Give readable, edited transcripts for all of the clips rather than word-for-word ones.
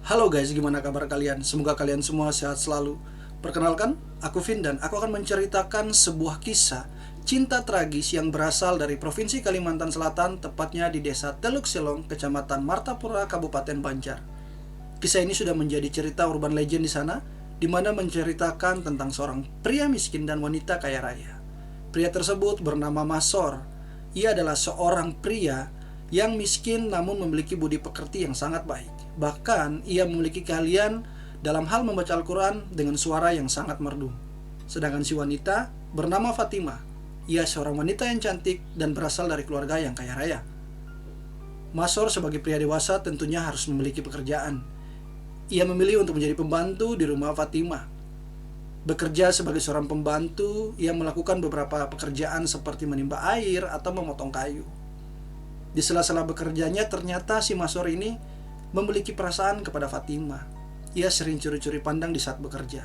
Halo guys, gimana kabar kalian? Semoga kalian semua sehat selalu. Perkenalkan, aku Vin dan aku akan menceritakan sebuah kisah cinta tragis yang berasal dari Provinsi Kalimantan Selatan, tepatnya di Desa Teluk Selong, Kecamatan Martapura, Kabupaten Banjar. Kisah ini sudah menjadi cerita urban legend di sana, di mana menceritakan tentang seorang pria miskin dan wanita kaya raya. Pria tersebut bernama Masor. Ia adalah seorang pria yang miskin namun memiliki budi pekerti yang sangat baik. Bahkan ia memiliki keahlian dalam hal membaca Al-Quran dengan suara yang sangat merdu. Sedangkan si wanita bernama Fatimah. Ia seorang wanita yang cantik dan berasal dari keluarga yang kaya raya. Masor sebagai pria dewasa tentunya harus memiliki pekerjaan. Ia memilih untuk menjadi pembantu di rumah Fatimah. Bekerja sebagai seorang pembantu, ia melakukan beberapa pekerjaan seperti menimba air atau memotong kayu. Di sela-sela bekerjanya ternyata si Masor ini memiliki perasaan kepada Fatimah. Ia sering curi-curi pandang di saat bekerja.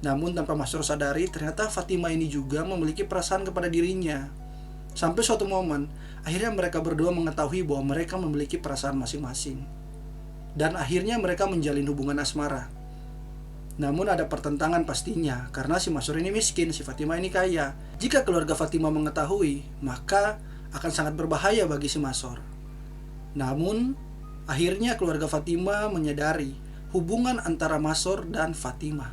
Namun tanpa Masor sadari, ternyata Fatimah ini juga memiliki perasaan kepada dirinya. Sampai suatu momen, akhirnya mereka berdua mengetahui bahwa mereka memiliki perasaan masing-masing. Dan akhirnya mereka menjalin hubungan asmara. Namun ada pertentangan pastinya, karena si Masor ini miskin, si Fatimah ini kaya. Jika keluarga Fatimah mengetahui, maka akan sangat berbahaya bagi si Masor. Namun, akhirnya keluarga Fatimah menyadari hubungan antara Masor dan Fatimah.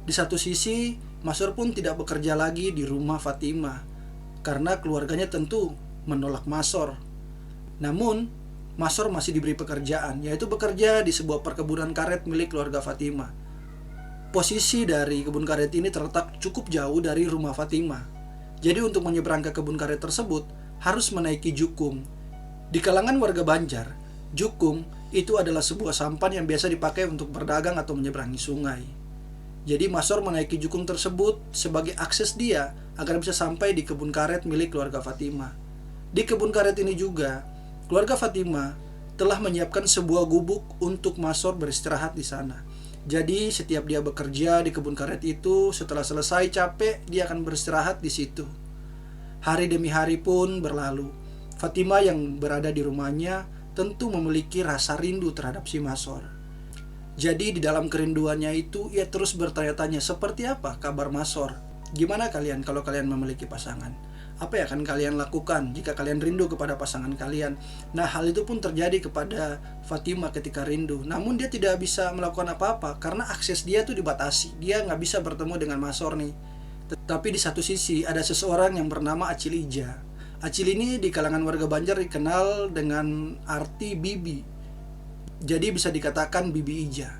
Di satu sisi, Masor pun tidak bekerja lagi di rumah Fatimah, karena keluarganya tentu menolak Masor. Namun, Masor masih diberi pekerjaan, yaitu bekerja di sebuah perkebunan karet milik keluarga Fatimah. Posisi dari kebun karet ini terletak cukup jauh dari rumah Fatimah. Jadi untuk menyeberang ke kebun karet tersebut, harus menaiki jukung. Di kalangan warga Banjar, jukung itu adalah sebuah sampan yang biasa dipakai untuk berdagang atau menyeberangi sungai. Jadi Masor menaiki jukung tersebut sebagai akses dia agar bisa sampai di kebun karet milik keluarga Fatimah. Di kebun karet ini juga, keluarga Fatimah telah menyiapkan sebuah gubuk untuk Masor beristirahat di sana. Jadi setiap dia bekerja di kebun karet itu, setelah selesai capek, dia akan beristirahat di situ. Hari demi hari pun berlalu. Fatimah yang berada di rumahnya tentu memiliki rasa rindu terhadap si Masor. Jadi di dalam kerinduannya itu, ia terus bertanya-tanya, seperti apa kabar Masor? Gimana kalian kalau kalian memiliki pasangan? Apa yang akan kalian lakukan jika kalian rindu kepada pasangan kalian? Nah, hal itu pun terjadi kepada Fatimah ketika rindu. Namun dia tidak bisa melakukan apa-apa karena akses dia tuh dibatasi. Dia nggak bisa bertemu dengan Masor nih. Tetapi di satu sisi ada seseorang yang bernama Acil Ija. Acil ini di kalangan warga Banjar dikenal dengan arti bibi. Jadi bisa dikatakan bibi Ija.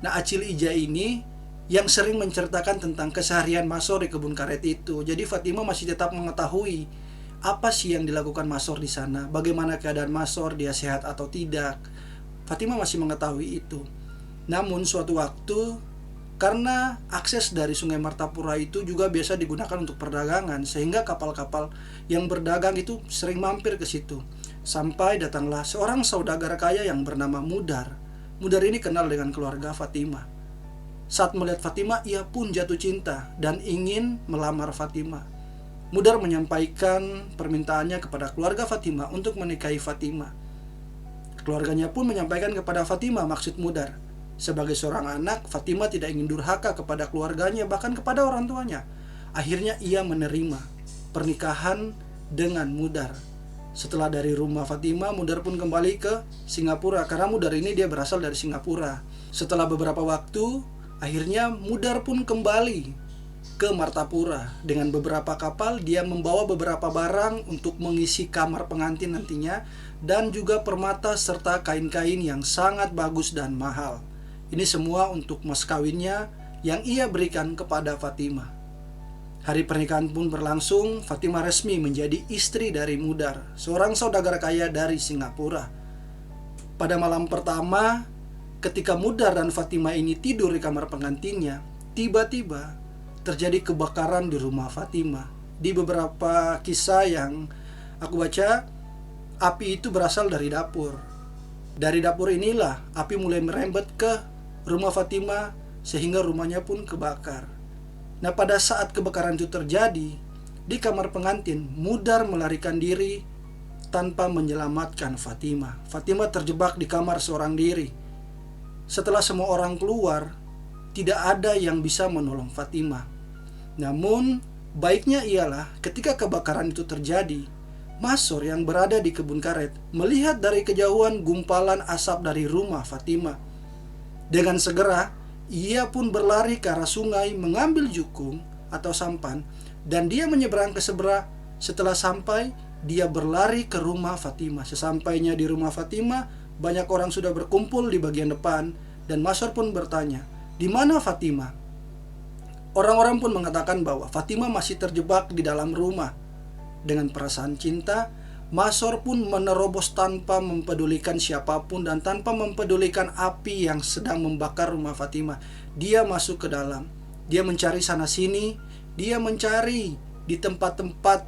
Nah, Acil Ija ini yang sering menceritakan tentang keseharian Masor di kebun karet itu. Jadi Fatimah masih tetap mengetahui apa sih yang dilakukan Masor di sana, bagaimana keadaan Masor, dia sehat atau tidak. Fatimah masih mengetahui itu. Namun suatu waktu, karena akses dari Sungai Martapura itu juga biasa digunakan untuk perdagangan, sehingga kapal-kapal yang berdagang itu sering mampir ke situ. Sampai datanglah seorang saudagar kaya yang bernama Mudar. Mudar ini kenal dengan keluarga Fatimah. Saat melihat Fatimah, ia pun jatuh cinta dan ingin melamar Fatimah. Mudar menyampaikan permintaannya kepada keluarga Fatimah untuk menikahi Fatimah. Keluarganya pun menyampaikan kepada Fatimah maksud Mudar. Sebagai seorang anak, Fatimah tidak ingin durhaka kepada keluarganya, bahkan kepada orang tuanya. Akhirnya ia menerima pernikahan dengan Mudar. Setelah dari rumah Fatimah, Mudar pun kembali ke Singapura, karena Mudar ini dia berasal dari Singapura. Setelah beberapa waktu, akhirnya Mudar pun kembali ke Martapura. Dengan beberapa kapal, dia membawa beberapa barang untuk mengisi kamar pengantin nantinya, dan juga permata serta kain-kain yang sangat bagus dan mahal. Ini semua untuk mas kawinnya yang ia berikan kepada Fatimah. Hari pernikahan pun berlangsung. Fatimah resmi menjadi istri dari Mudar, seorang saudagar kaya dari Singapura. Pada malam pertama, ketika Mudar dan Fatimah ini tidur di kamar pengantinnya, tiba-tiba terjadi kebakaran di rumah Fatimah. Di beberapa kisah yang aku baca, api itu berasal dari dapur. Dari dapur inilah api mulai merembet ke rumah Fatimah sehingga rumahnya pun kebakar. Nah, pada saat kebakaran itu terjadi, di kamar pengantin, Mudar melarikan diri tanpa menyelamatkan Fatimah. Fatimah terjebak di kamar seorang diri. Setelah semua orang keluar, tidak ada yang bisa menolong Fatimah. Namun, baiknya ialah ketika kebakaran itu terjadi, Masor yang berada di kebun karet melihat dari kejauhan gumpalan asap dari rumah Fatimah. Dengan segera, ia pun berlari ke arah sungai mengambil jukung atau sampan, dan dia menyeberang ke seberang. Setelah sampai, dia berlari ke rumah Fatimah. Sesampainya di rumah Fatimah, banyak orang sudah berkumpul di bagian depan, dan Masor pun bertanya, "Di mana Fatimah?" Orang-orang pun mengatakan bahwa Fatimah masih terjebak di dalam rumah. Dengan perasaan cinta, Masor pun menerobos tanpa mempedulikan siapapun dan tanpa mempedulikan api yang sedang membakar rumah Fatimah. Dia masuk ke dalam. Dia mencari sana-sini. Dia mencari di tempat-tempat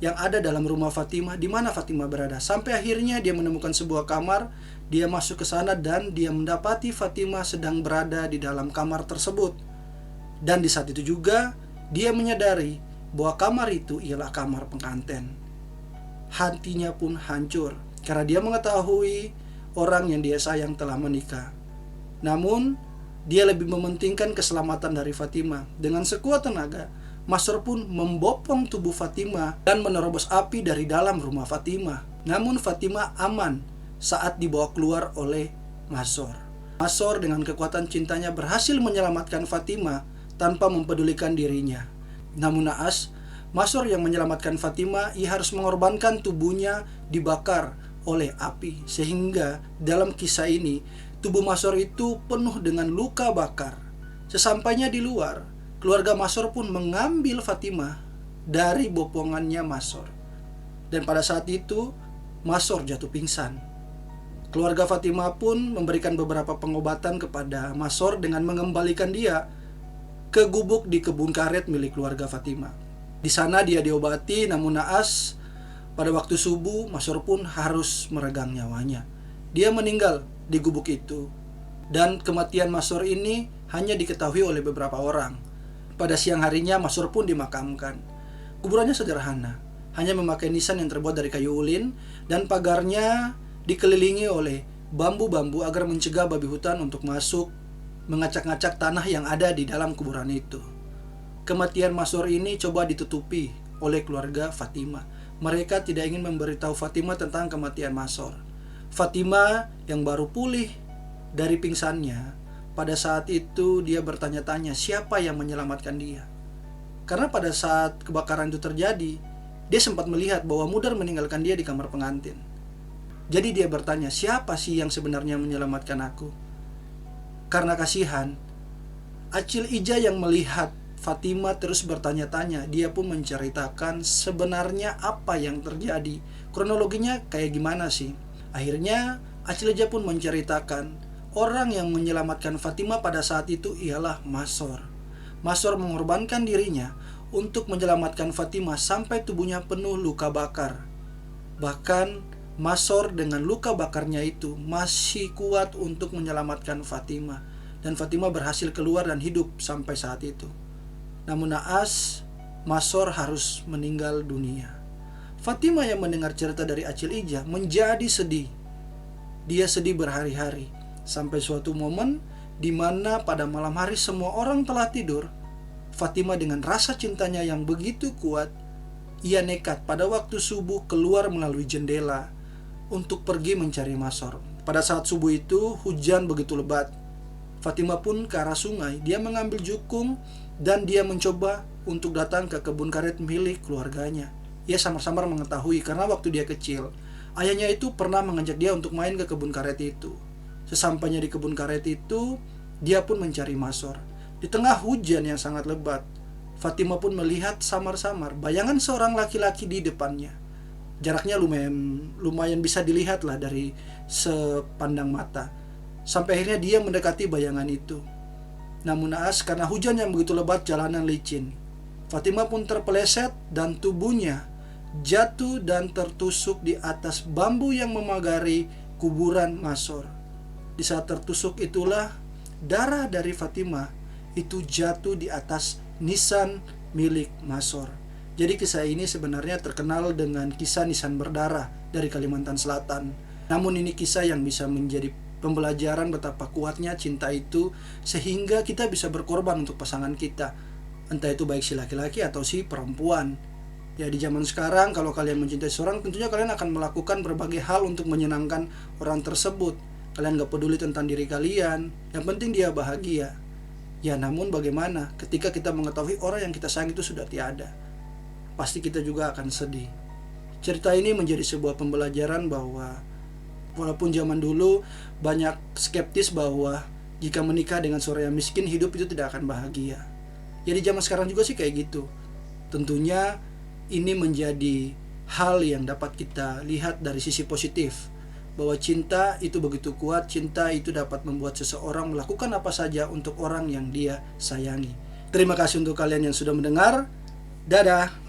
yang ada dalam rumah Fatimah, di mana Fatimah berada. Sampai akhirnya dia menemukan sebuah kamar. Dia masuk ke sana dan dia mendapati Fatimah sedang berada di dalam kamar tersebut. Dan di saat itu juga dia menyadari bahwa kamar itu ialah kamar pengantin. Hatinya pun hancur karena dia mengetahui orang yang dia sayang telah menikah. Namun, dia lebih mementingkan keselamatan dari Fatimah. Dengan sekuat tenaga, Masor pun membopong tubuh Fatimah dan menerobos api dari dalam rumah Fatimah. Namun Fatimah aman saat dibawa keluar oleh Masor. Masor dengan kekuatan cintanya berhasil menyelamatkan Fatimah tanpa mempedulikan dirinya. Namun naas, Masor yang menyelamatkan Fatimah, ia harus mengorbankan tubuhnya dibakar oleh api. Sehingga dalam kisah ini, tubuh Masor itu penuh dengan luka bakar. Sesampainya di luar, keluarga Masor pun mengambil Fatimah dari bopongannya Masor. Dan pada saat itu, Masor jatuh pingsan. Keluarga Fatimah pun memberikan beberapa pengobatan kepada Masor dengan mengembalikan dia ke gubuk di kebun karet milik keluarga Fatimah. Di sana dia diobati, namun naas pada waktu subuh Masor pun harus meregang nyawanya. Dia meninggal di gubuk itu. Dan kematian Masor ini hanya diketahui oleh beberapa orang. Pada siang harinya Masor pun dimakamkan. Kuburannya sederhana, hanya memakai nisan yang terbuat dari kayu ulin, dan pagarnya dikelilingi oleh bambu-bambu agar mencegah babi hutan untuk masuk mengacak-ngacak tanah yang ada di dalam kuburan itu. Kematian Masor ini coba ditutupi oleh keluarga Fatimah. Mereka tidak ingin memberitahu Fatimah tentang kematian Masor. Fatimah yang baru pulih dari pingsannya, pada saat itu dia bertanya-tanya siapa yang menyelamatkan dia. Karena pada saat kebakaran itu terjadi, dia sempat melihat bahwa Mudar meninggalkan dia di kamar pengantin. Jadi dia bertanya, siapa sih yang sebenarnya menyelamatkan aku? Karena kasihan, Acil Ija yang melihat Fatimah terus bertanya-tanya, dia pun menceritakan sebenarnya apa yang terjadi. Kronologinya kayak gimana sih? Akhirnya Acil Ija pun menceritakan orang yang menyelamatkan Fatimah pada saat itu ialah Masor. Masor mengorbankan dirinya untuk menyelamatkan Fatimah sampai tubuhnya penuh luka bakar. Bahkan Masor dengan luka bakarnya itu masih kuat untuk menyelamatkan Fatimah. Dan Fatimah berhasil keluar dan hidup sampai saat itu. Namun naas, Masor harus meninggal dunia. Fatimah yang mendengar cerita dari Acil Ija menjadi sedih. Dia sedih berhari-hari. Sampai suatu momen di mana pada malam hari semua orang telah tidur, Fatimah dengan rasa cintanya yang begitu kuat, ia nekat pada waktu subuh keluar melalui jendela untuk pergi mencari Masor. Pada saat subuh itu hujan begitu lebat. Fatimah pun ke arah sungai. Dia mengambil jukung dan dia mencoba untuk datang ke kebun karet milik keluarganya. Ia samar-samar mengetahui karena waktu dia kecil, ayahnya itu pernah mengajak dia untuk main ke kebun karet itu. Sesampainya di kebun karet itu, dia pun mencari Masor. Di tengah hujan yang sangat lebat, Fatimah pun melihat samar-samar bayangan seorang laki-laki di depannya. Jaraknya lumayan bisa dilihat lah dari sepandang mata. Sampai akhirnya dia mendekati bayangan itu. Namun naas karena hujan yang begitu lebat, jalanan licin. Fatimah pun terpeleset dan tubuhnya jatuh dan tertusuk di atas bambu yang memagari kuburan Masor. Di saat tertusuk itulah darah dari Fatimah itu jatuh di atas nisan milik Masor. Jadi kisah ini sebenarnya terkenal dengan kisah nisan berdarah dari Kalimantan Selatan. Namun ini kisah yang bisa menjadi pembelajaran betapa kuatnya cinta itu, sehingga kita bisa berkorban untuk pasangan kita, entah itu baik si laki-laki atau si perempuan. Ya, di zaman sekarang kalau kalian mencintai seorang, tentunya kalian akan melakukan berbagai hal untuk menyenangkan orang tersebut. Kalian gak peduli tentang diri kalian, yang penting dia bahagia. Ya, namun bagaimana ketika kita mengetahui orang yang kita sayang itu sudah tiada? Pasti kita juga akan sedih. Cerita ini menjadi sebuah pembelajaran bahwa walaupun zaman dulu banyak skeptis bahwa jika menikah dengan seorang yang miskin, hidup itu tidak akan bahagia. Ya, di zaman sekarang juga sih kayak gitu. Tentunya ini menjadi hal yang dapat kita lihat dari sisi positif, bahwa cinta itu begitu kuat. Cinta itu dapat membuat seseorang melakukan apa saja untuk orang yang dia sayangi. Terima kasih untuk kalian yang sudah mendengar. Dadah.